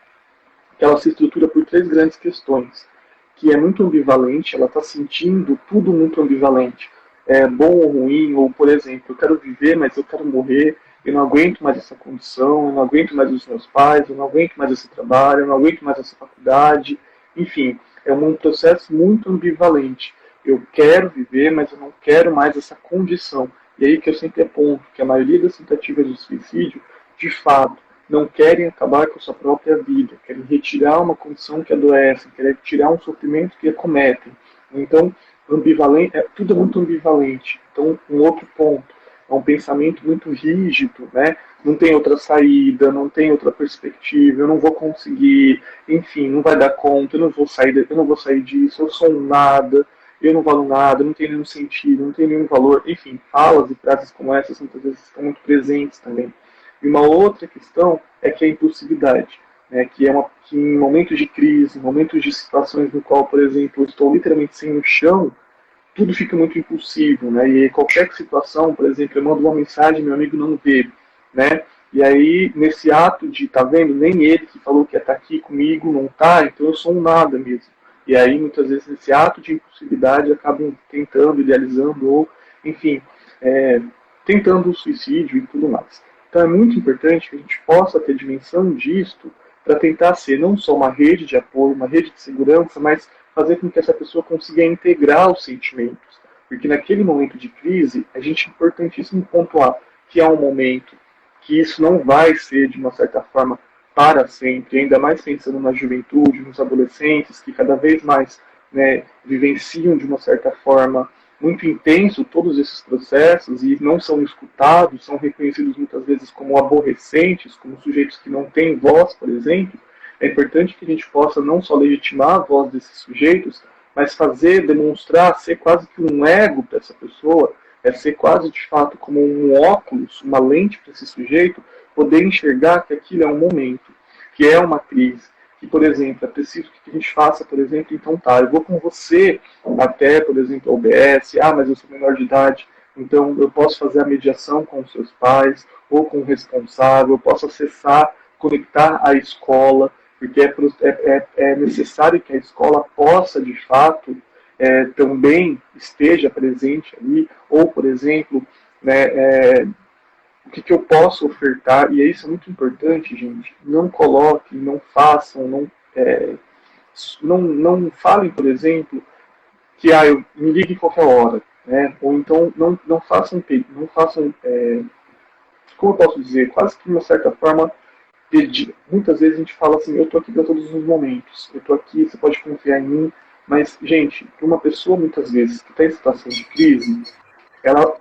que ela se estrutura por três grandes questões, que é muito ambivalente, ela está sentindo tudo muito ambivalente, bom ou ruim, ou, por exemplo, eu quero viver, mas eu quero morrer, eu não aguento mais essa condição, eu não aguento mais os meus pais, eu não aguento mais esse trabalho, eu não aguento mais essa faculdade, enfim, é um processo muito ambivalente. Eu quero viver, mas eu não quero mais essa condição. E aí que eu sempre aponto que a maioria das tentativas de suicídio, de fato, não querem acabar com a sua própria vida, querem retirar uma condição que adoece, querem tirar um sofrimento que acometem. Então, tudo é muito ambivalente. Então, um outro ponto, é um pensamento muito rígido, né? Não tem outra saída, não tem outra perspectiva, eu não vou conseguir, enfim, não vai dar conta, eu não vou sair disso, eu sou um nada. eu não valo nada, não tenho nenhum sentido, não tenho nenhum valor, enfim, falas e frases como essas muitas vezes estão muito presentes também. E uma outra questão é que é a impulsividade, né, que em momentos de crise, em momentos de situações no qual, por exemplo, eu estou literalmente sem o chão, tudo fica muito impulsivo, né? E qualquer situação, por exemplo, eu mando uma mensagem, meu amigo não vê, né? E aí, nesse ato de, tá vendo, nem ele que falou que ia estar aqui comigo não tá, então eu sou um nada mesmo. E aí, muitas vezes, nesse ato de impulsividade, acabam tentando, idealizando, ou, enfim, é, tentando o suicídio e tudo mais. Então é muito importante que a gente possa ter dimensão disto para tentar ser não só uma rede de apoio, uma rede de segurança, mas fazer com que essa pessoa consiga integrar os sentimentos. Porque naquele momento de crise, a gente é importantíssimo pontuar que é um momento que isso não vai ser, de uma certa forma, para sempre, ainda mais pensando na juventude, nos adolescentes, que cada vez mais, né, vivenciam de uma certa forma muito intenso todos esses processos e não são escutados, são reconhecidos muitas vezes como aborrecentes, como sujeitos que não têm voz, por exemplo. É importante que a gente possa não só legitimar a voz desses sujeitos, mas fazer, demonstrar, ser quase que um ego para essa pessoa, é ser quase de fato como um óculos, uma lente para esse sujeito, poder enxergar que aquilo é um momento, que é uma crise, que, por exemplo, é preciso que a gente faça, por exemplo, então tá, eu vou com você até, por exemplo, ao OBS, mas eu sou menor de idade, então eu posso fazer a mediação com os seus pais, ou com o responsável, eu posso acessar, conectar a escola, porque é necessário que a escola possa, de fato, também esteja presente ali, ou, por exemplo, né, o que eu posso ofertar, e isso é muito importante, gente, não coloquem, não façam, não falem, por exemplo, que eu me ligue qualquer hora, né? Ou então não façam, como eu posso dizer, quase que de uma certa forma pedir. Muitas vezes a gente fala assim, eu estou aqui para todos os momentos, eu estou aqui, você pode confiar em mim, mas, gente, para uma pessoa muitas vezes que está em situação de crise, ela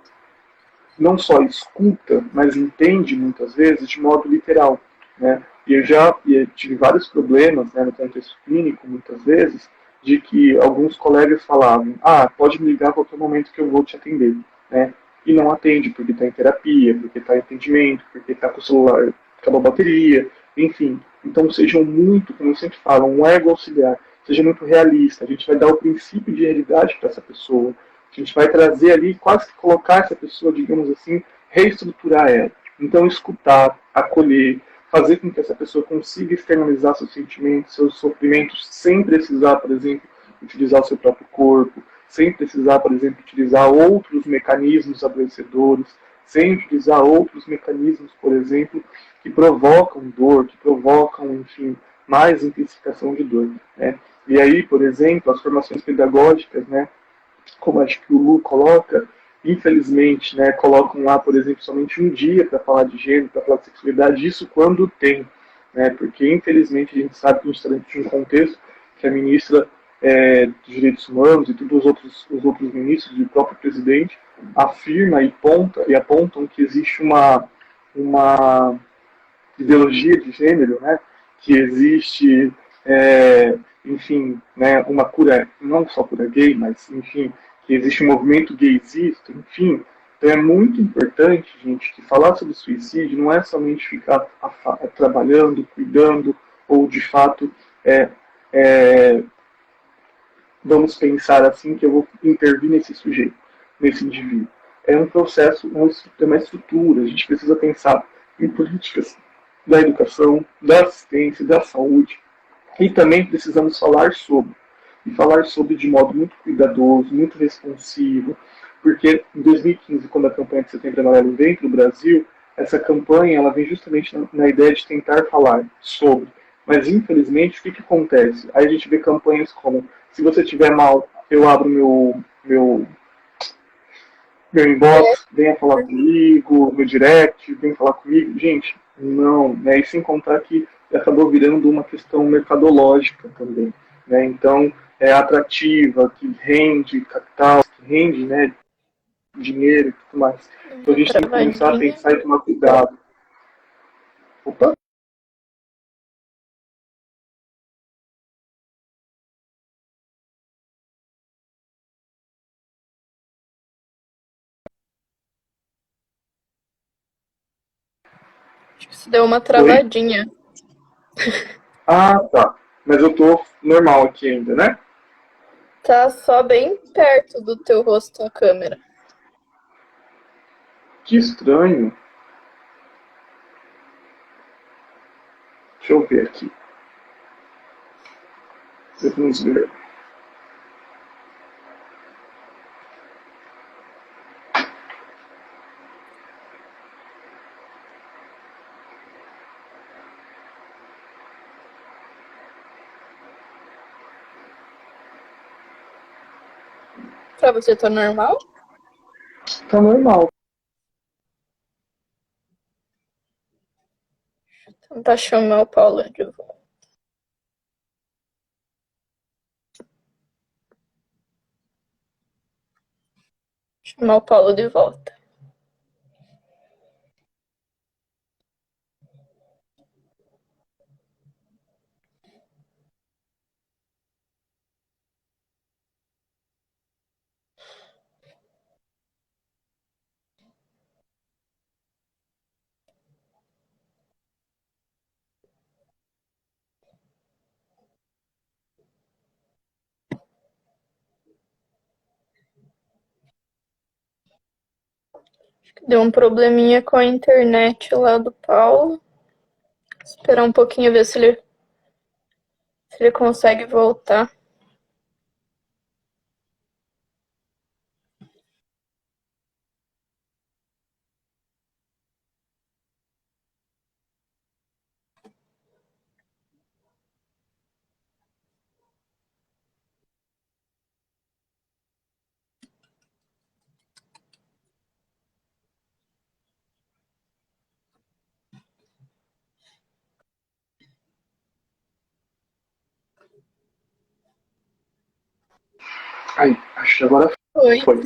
não só escuta, mas entende muitas vezes de modo literal, né? E eu tive vários problemas, né, no contexto clínico, muitas vezes, de que alguns colegas falavam, pode me ligar a qualquer momento que eu vou te atender, né? E não atende porque está em terapia, porque está em atendimento, porque está com o celular, acabou a bateria, enfim. Então sejam muito, como eu sempre falo, um ego auxiliar, seja muito realista. A gente vai dar o princípio de realidade para essa pessoa, a gente vai trazer ali, quase que colocar essa pessoa, digamos assim, reestruturar ela. Então, escutar, acolher, fazer com que essa pessoa consiga externalizar seus sentimentos, seus sofrimentos, sem precisar, por exemplo, utilizar o seu próprio corpo, sem precisar, por exemplo, utilizar outros mecanismos adoecedores, sem utilizar outros mecanismos, por exemplo, que provocam dor, que provocam, enfim, mais intensificação de dor. Né? E aí, por exemplo, as formações pedagógicas, né, como acho que o Lu coloca, infelizmente, né, colocam lá, por exemplo, somente um dia para falar de gênero, para falar de sexualidade, isso quando tem, né, porque infelizmente a gente sabe que a gente está dentro de um contexto que a ministra dos Direitos Humanos e todos os outros ministros e o próprio presidente afirma e apontam que existe uma ideologia de gênero, né, que existe, enfim, né, uma cura, não só cura gay, mas, enfim, que existe um movimento gaysista, enfim. Então é muito importante, gente, que falar sobre suicídio não é somente ficar trabalhando, cuidando, ou de fato é, é, vamos pensar assim que eu vou intervir nesse sujeito, nesse indivíduo. É um processo, é uma estrutura. A gente precisa pensar em políticas da educação, da assistência, da saúde. E também precisamos falar sobre. E falar sobre de modo muito cuidadoso, muito responsivo, porque em 2015, quando a campanha de Setembro Amarelo vem para o Brasil, essa campanha ela vem justamente na ideia de tentar falar sobre. Mas, infelizmente, o que acontece? Aí a gente vê campanhas como: se você estiver mal, eu abro meu inbox, venha falar comigo, meu direct, venha falar comigo. Gente, não, né? E sem contar que acabou virando uma questão mercadológica também, né? Então, é atrativa, que rende capital, que rende, né, dinheiro e tudo mais. Então a Uma gente tem que começar a travadinha. pensar e tomar cuidado. Opa! Acho que isso deu uma Oi? travadinha. Ah, tá. Mas eu tô normal aqui ainda, né? Tá só bem perto do teu rosto a câmera. Que estranho. Deixa eu ver aqui. Vamos ver. Pra você tá normal? Tá normal. Tentar chamar o Paulo de volta. Chamar o Paulo de volta. Acho que deu um probleminha com a internet lá do Paulo. Esperar um pouquinho ver se ele consegue voltar. Ai, acho que agora Oi. foi.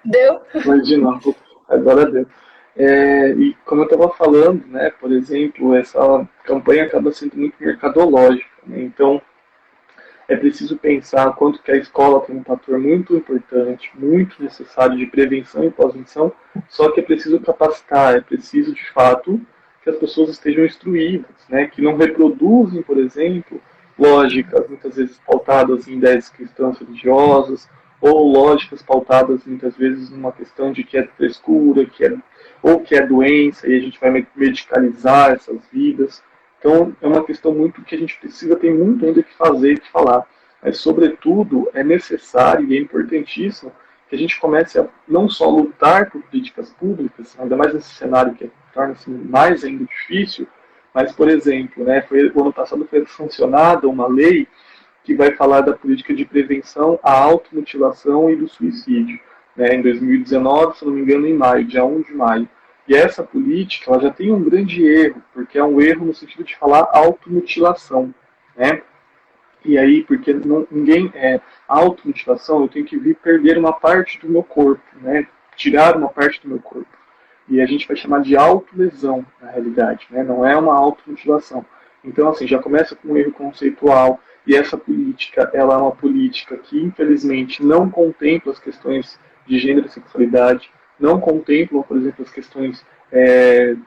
Deu? Mas de novo, agora deu. E como eu estava falando, né, por exemplo, essa campanha acaba sendo muito mercadológica, né? Então, é preciso pensar quanto que a escola tem um fator muito importante, muito necessário de prevenção e pós-venção, só que é preciso capacitar, é preciso, de fato, que as pessoas estejam instruídas, né, que não reproduzem, por exemplo, lógicas muitas vezes pautadas em ideias cristãs religiosas, ou lógicas pautadas muitas vezes numa questão de que é frescura, ou que é doença, e a gente vai medicalizar essas vidas. Então, é uma questão muito que a gente precisa, tem muito ainda que fazer e que falar. Mas, sobretudo, é necessário e é importantíssimo que a gente comece a não só lutar por políticas públicas, ainda mais nesse cenário que torna-se mais ainda difícil, mas, por exemplo, né, o ano passado foi sancionada uma lei que vai falar da política de prevenção à automutilação e do suicídio, né, em 2019, se não me engano, em maio, dia 1 de maio. E essa política ela já tem um grande erro, porque é um erro no sentido de falar automutilação. Né? E aí, porque ninguém é automutilação, eu tenho que vir perder uma parte do meu corpo, né? Tirar uma parte do meu corpo. E a gente vai chamar de autolesão, na realidade, né? Não é uma automutilação. Então, assim, já começa com um erro conceitual, e essa política, ela é uma política que, infelizmente, não contempla as questões de gênero e sexualidade, não contemplam, por exemplo, as questões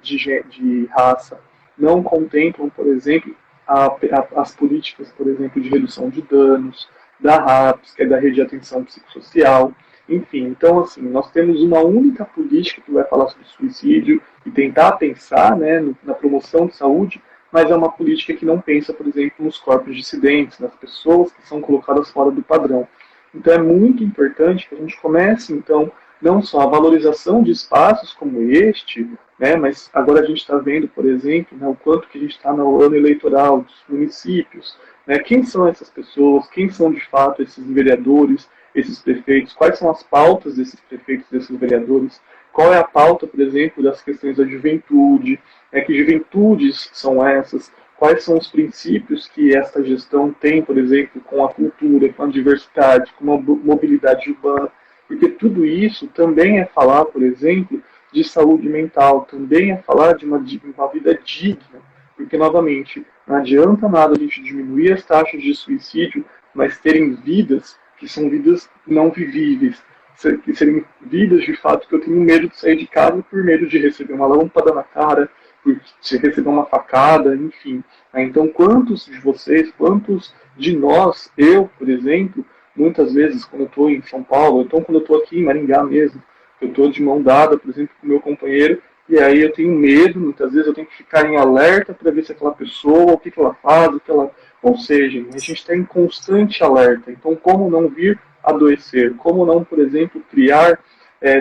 de raça, não contemplam, por exemplo, as políticas, por exemplo, de redução de danos, da RAPS, que é da Rede de Atenção Psicossocial, enfim. Então, assim, nós temos uma única política que vai falar sobre suicídio e tentar pensar, né, na promoção de saúde, mas é uma política que não pensa, por exemplo, nos corpos dissidentes, nas pessoas que são colocadas fora do padrão. Então, é muito importante que a gente comece, então, não só a valorização de espaços como este, né, mas agora a gente está vendo, por exemplo, né, o quanto que a gente está no ano eleitoral dos municípios, né, quem são essas pessoas, quem são de fato esses vereadores, esses prefeitos, quais são as pautas desses prefeitos, desses vereadores, qual é a pauta, por exemplo, das questões da juventude, que juventudes são essas, quais são os princípios que esta gestão tem, por exemplo, com a cultura, com a diversidade, com a mobilidade urbana, porque tudo isso também é falar, por exemplo, de saúde mental, também é falar de uma vida digna, porque, novamente, não adianta nada a gente diminuir as taxas de suicídio, mas terem vidas que são vidas não vivíveis, que serem vidas de fato que eu tenho medo de sair de casa por medo de receber uma lâmpada na cara, por se receber uma facada, enfim. Então, quantos de vocês, quantos de nós, eu, por exemplo, muitas vezes, quando eu estou em São Paulo, então quando eu estou aqui em Maringá mesmo, eu estou de mão dada, por exemplo, com o meu companheiro, e aí eu tenho medo, muitas vezes eu tenho que ficar em alerta para ver se aquela pessoa, o que ela faz, o que ela... Ou seja, a gente está em constante alerta. Então, como não vir adoecer? Como não, por exemplo, criar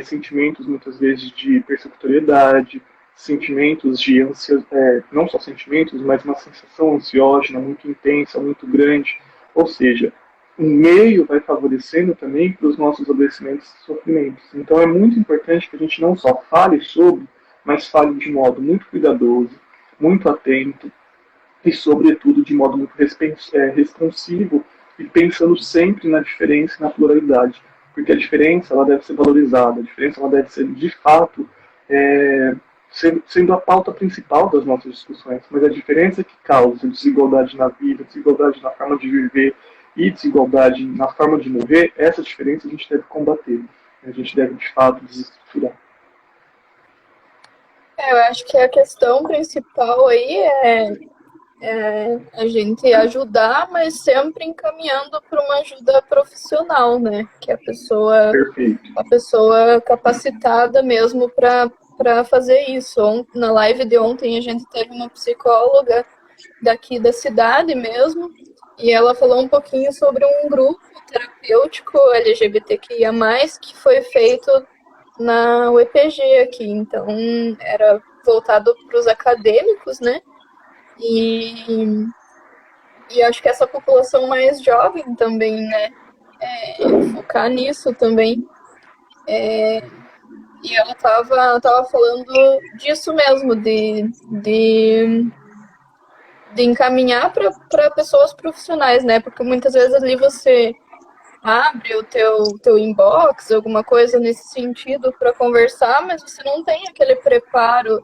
sentimentos, muitas vezes, de persecutoriedade, sentimentos de ansiedade, não só sentimentos, mas uma sensação ansiógena muito intensa, muito grande. Ou seja, o meio vai favorecendo também para os nossos adoecimentos e sofrimentos. Então é muito importante que a gente não só fale sobre, mas fale de modo muito cuidadoso, muito atento e, sobretudo, de modo muito responsivo e pensando sempre na diferença e na pluralidade. Porque a diferença ela deve ser valorizada, a diferença ela deve ser, de fato, sendo a pauta principal das nossas discussões. Mas a diferença que causa desigualdade na vida, desigualdade na forma de viver e desigualdade na forma de morrer, essa diferença a gente deve combater. A gente deve, de fato, desestruturar. Eu acho que a questão principal aí é a gente ajudar, mas sempre encaminhando para uma ajuda profissional, né? Que a pessoa capacitada mesmo para fazer isso. Na live de ontem a gente teve uma psicóloga daqui da cidade mesmo, e ela falou um pouquinho sobre um grupo terapêutico LGBTQIA+, que foi feito na UEPG aqui. Então, era voltado para os acadêmicos, né? E acho que essa população mais jovem também, né? Focar nisso também. E ela tava falando disso mesmo, de encaminhar para pessoas profissionais, né? Porque muitas vezes ali você abre o teu inbox, alguma coisa nesse sentido para conversar, mas você não tem aquele preparo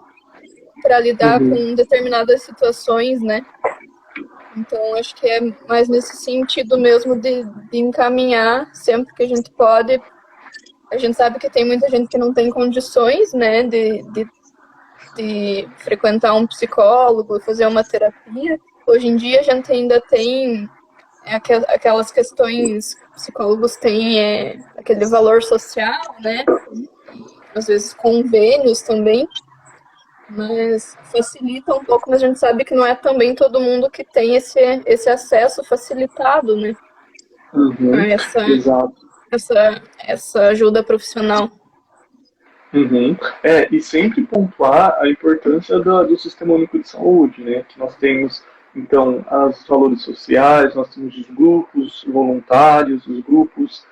para lidar com determinadas situações, né? Então, acho que é mais nesse sentido mesmo de encaminhar sempre que a gente pode. A gente sabe que tem muita gente que não tem condições, né, de frequentar um psicólogo, fazer uma terapia. Hoje em dia, a gente ainda tem aquelas questões, psicólogos têm aquele valor social, né, às vezes convênios também, mas facilita um pouco, mas a gente sabe que não é também todo mundo que tem esse acesso facilitado, né? Essa ajuda profissional. E sempre pontuar a importância do Sistema Único de Saúde, né? Que nós temos, então, os valores sociais, nós temos os grupos voluntários, os grupos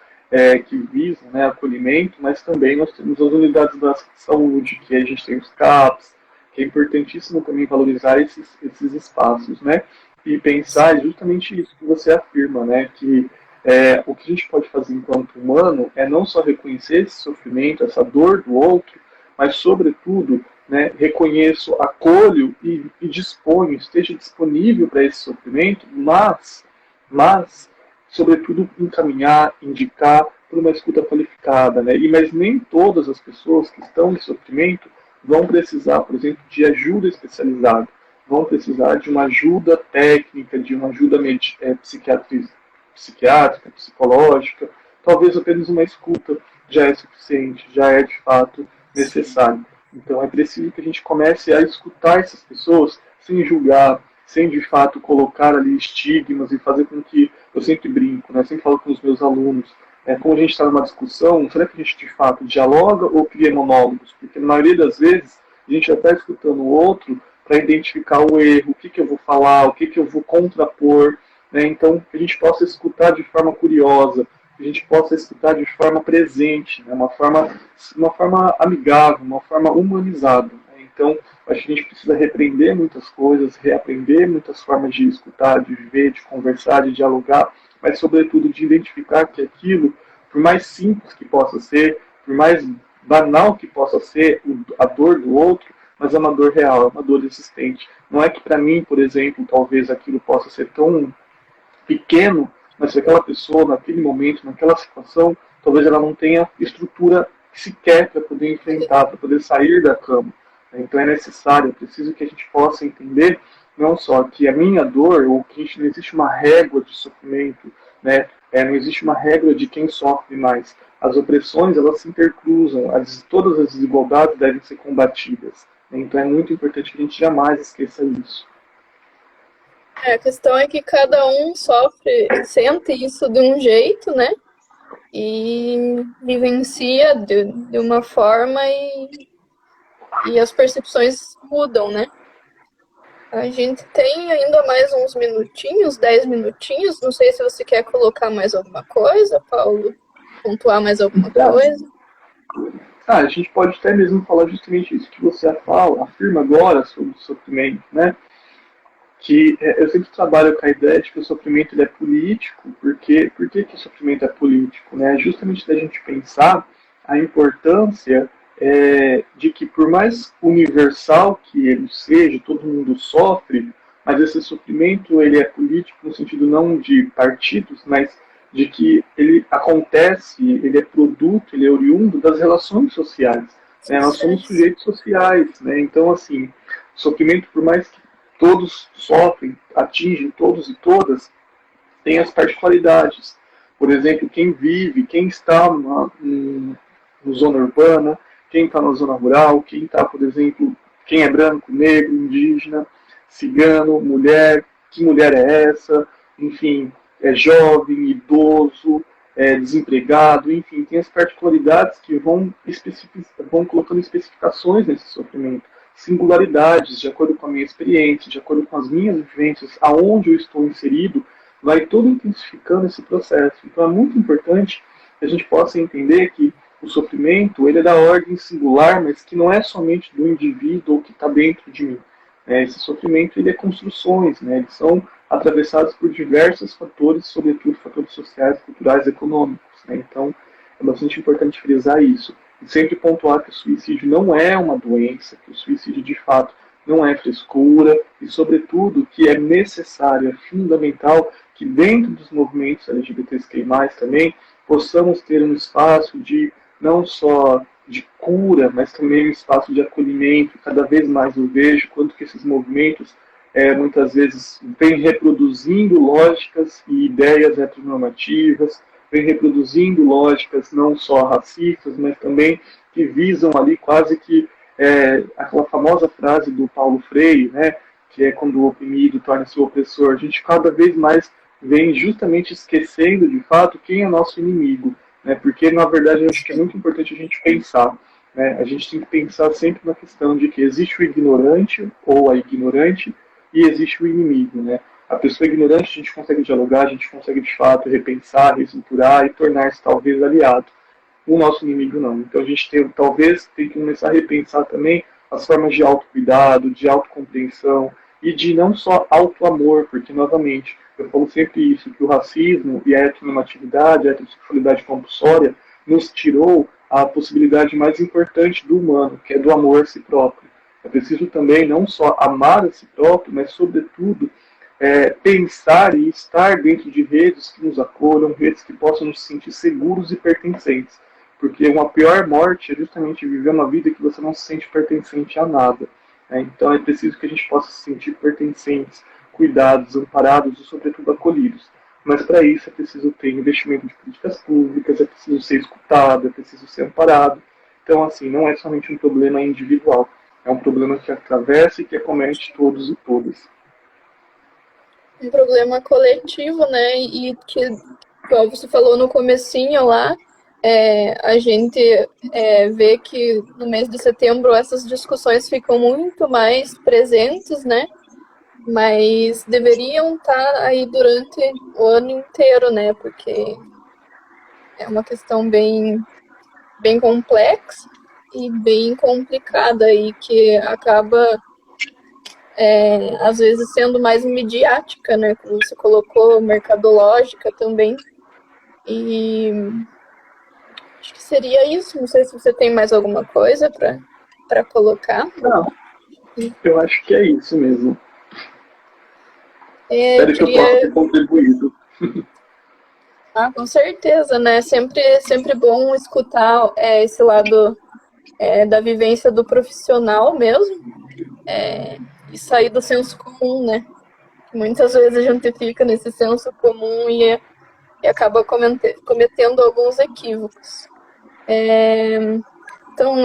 que visam, né, acolhimento, mas também nós temos as unidades da saúde, que a gente tem os CAPs, que é importantíssimo também valorizar esses espaços, né? E pensar justamente isso que você afirma, né? Que o que a gente pode fazer enquanto humano é não só reconhecer esse sofrimento, essa dor do outro, mas, sobretudo, né, reconheço, acolho e disponho, esteja disponível para esse sofrimento, mas, sobretudo, encaminhar, indicar por uma escuta qualificada. Né? Mas nem todas as pessoas que estão em sofrimento vão precisar, por exemplo, de ajuda especializada, vão precisar de uma ajuda técnica, de uma ajuda psiquiátrica, psicológica, talvez apenas uma escuta já é suficiente, já é de fato necessário. Então é preciso que a gente comece a escutar essas pessoas sem julgar, sem de fato colocar ali estigmas e fazer com que, eu sempre brinco, né, sempre falo com os meus alunos, como a gente está numa discussão, será que a gente de fato dialoga ou cria monólogos? Porque na maioria das vezes a gente já está escutando o outro para identificar o erro, o que eu vou falar, o que eu vou contrapor, né? Então, que a gente possa escutar de forma curiosa, que a gente possa escutar de forma presente, né? Uma forma amigável, uma forma humanizada. Né? Então, acho que a gente precisa repreender muitas coisas, reaprender muitas formas de escutar, de viver, de conversar, de dialogar, mas, sobretudo, de identificar que aquilo, por mais simples que possa ser, por mais banal que possa ser a dor do outro, mas é uma dor real, é uma dor existente. Não é que para mim, por exemplo, talvez aquilo possa ser tão pequeno, mas se aquela pessoa, naquele momento, naquela situação, talvez ela não tenha estrutura sequer para poder enfrentar, para poder sair da cama. Então é necessário, é preciso que a gente possa entender não só que a minha dor, ou que não existe uma régua de sofrimento, né? Não existe uma regra de quem sofre mais. As opressões, elas se intercruzam, todas as desigualdades devem ser combatidas. Então é muito importante que a gente jamais esqueça isso. A questão é que cada um sente isso de um jeito, né? E vivencia de uma forma e as percepções mudam, né? A gente tem ainda mais uns minutinhos, 10 minutinhos. Não sei se você quer colocar mais alguma coisa, Paulo. Pontuar mais alguma coisa. A gente pode até mesmo falar justamente isso que você afirma agora sobre o sofrimento, né? Que eu sempre trabalho com a ideia de que o sofrimento ele é político. Por que o sofrimento é político? Né? Justamente da gente pensar a importância de que, por mais universal que ele seja, todo mundo sofre, mas esse sofrimento ele é político no sentido não de partidos, mas de que ele acontece, ele é produto, ele é oriundo das relações sociais. Né? Nós somos sujeitos sociais, né? Então, assim, o sofrimento, por mais que todos sofrem, atingem todos e todas, tem as particularidades. Por exemplo, quem está na zona urbana, quem está na zona rural, quem está, por exemplo, quem é branco, negro, indígena, cigano, mulher, que mulher é essa, enfim, é jovem, idoso, desempregado, enfim, tem as particularidades que vão colocando especificações nesse sofrimento, singularidades, de acordo com a minha experiência, de acordo com as minhas vivências, aonde eu estou inserido, vai todo intensificando esse processo. Então é muito importante que a gente possa entender que o sofrimento ele é da ordem singular, mas que não é somente do indivíduo que está dentro de mim. Esse sofrimento ele é construções, né? Eles são atravessados por diversos fatores, sobretudo fatores sociais, culturais, econômicos. Né? Então é bastante importante frisar isso. E sempre pontuar que o suicídio não é uma doença, que o suicídio de fato não é frescura e, sobretudo, que é necessário, é fundamental que dentro dos movimentos LGBTQI+, também, possamos ter um espaço de não só de cura, mas também um espaço de acolhimento. Cada vez mais eu vejo quanto que esses movimentos muitas vezes vêm reproduzindo lógicas e ideias heteronormativas, vêm reproduzindo lógicas não só racistas, mas também que visam ali quase que aquela famosa frase do Paulo Freire, né, que é quando o oprimido torna-se o opressor. A gente cada vez mais vem justamente esquecendo de fato quem é nosso inimigo, né, porque na verdade eu acho que é muito importante a gente pensar. Né, a gente tem que pensar sempre na questão de que existe o ignorante ou a ignorante e existe o inimigo. Né. A pessoa ignorante a gente consegue dialogar, a gente consegue de fato repensar, reestruturar e tornar-se talvez aliado. O nosso inimigo não. Então a gente talvez tem que começar a repensar também as formas de autocuidado, de autocompreensão e de não só autoamor, porque novamente eu falo sempre isso, que o racismo e a heteronormatividade, a heterossexualidade compulsória nos tirou a possibilidade mais importante do humano, que é do amor a si próprio. É preciso também não só amar a si próprio, mas sobretudo pensar e estar dentro de redes que nos acolham, redes que possam nos sentir seguros e pertencentes. Porque uma pior morte é justamente viver uma vida que você não se sente pertencente a nada. Né? Então é preciso que a gente possa se sentir pertencentes, cuidados, amparados e, sobretudo, acolhidos. Mas para isso é preciso ter investimento de políticas públicas, é preciso ser escutado, é preciso ser amparado. Então, assim, não é somente um problema individual, é um problema que atravessa e que acomete todos e todas. Um problema coletivo, né? E que, como você falou no comecinho lá, a gente vê que no mês de setembro essas discussões ficam muito mais presentes, né? Mas deveriam estar aí durante o ano inteiro, né? Porque é uma questão bem, bem complexa e bem complicada e que acaba às vezes sendo mais midiática, né? Como você colocou, mercadológica também. E acho que seria isso. Não sei se você tem mais alguma coisa para colocar. Não, eu acho que é isso mesmo. Espero que eu possa ter contribuído. Com certeza, né? Sempre bom escutar esse lado da vivência do profissional mesmo, e sair do senso comum, né? Muitas vezes a gente fica nesse senso comum e acaba cometendo alguns equívocos. Então,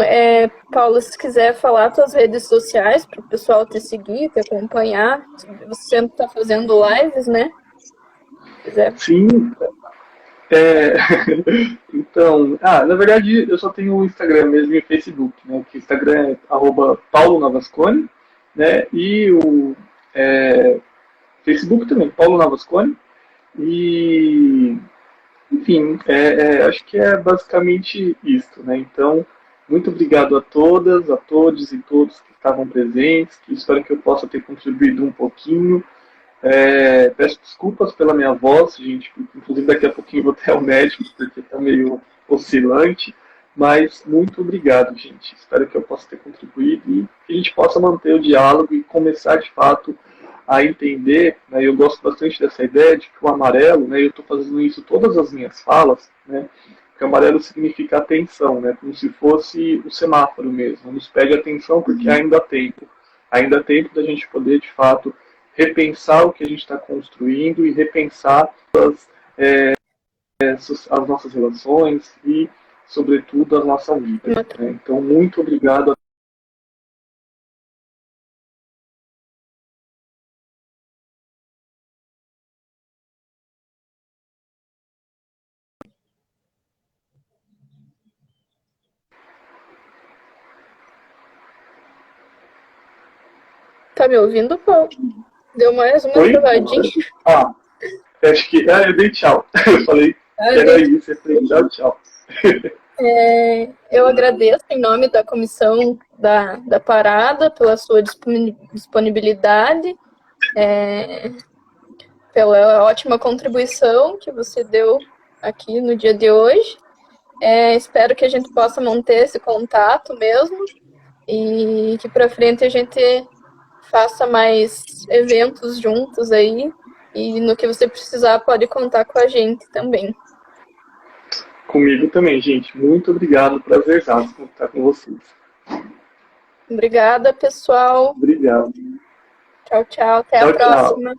Paulo, se quiser falar suas redes sociais para o pessoal te seguir, te acompanhar, você sempre está fazendo lives, né? Se quiser. Sim. Então, na verdade, eu só tenho o Instagram mesmo e o Facebook, né? Que o Instagram é @paulo_navascone, né? E o Facebook também, Paulo Navascone. E, enfim, acho que é basicamente isso, né? Então, muito obrigado a todas, a todos e todos que estavam presentes, que espero que eu possa ter contribuído um pouquinho. Peço desculpas pela minha voz, gente, porque inclusive daqui a pouquinho vou até ao médico, porque está meio oscilante, mas muito obrigado, gente. Espero que eu possa ter contribuído e que a gente possa manter o diálogo e começar de fato a entender, né, eu gosto bastante dessa ideia de que o amarelo, né, eu estou fazendo isso todas as minhas falas, né, que o amarelo significa atenção, né, como se fosse o semáforo mesmo, nos pede atenção porque ainda há tempo da gente poder de fato repensar o que a gente está construindo e repensar as nossas relações e, sobretudo, a nossa vida. Né? Então, muito obrigado. Tá me ouvindo, Paulo? Deu mais uma Oi? travadinha. Acho que. Eu dei tchau. Eu falei que era isso, eu falei tchau. Eu agradeço em nome da comissão da parada pela sua disponibilidade, pela ótima contribuição que você deu aqui no dia de hoje. Espero que a gente possa manter esse contato mesmo e que para frente a gente faça mais eventos juntos aí, e no que você precisar pode contar com a gente também. Comigo também, gente. Muito obrigado. Prazerzaço estar com vocês. Obrigada, pessoal. Obrigado. Tchau, tchau. Até a próxima.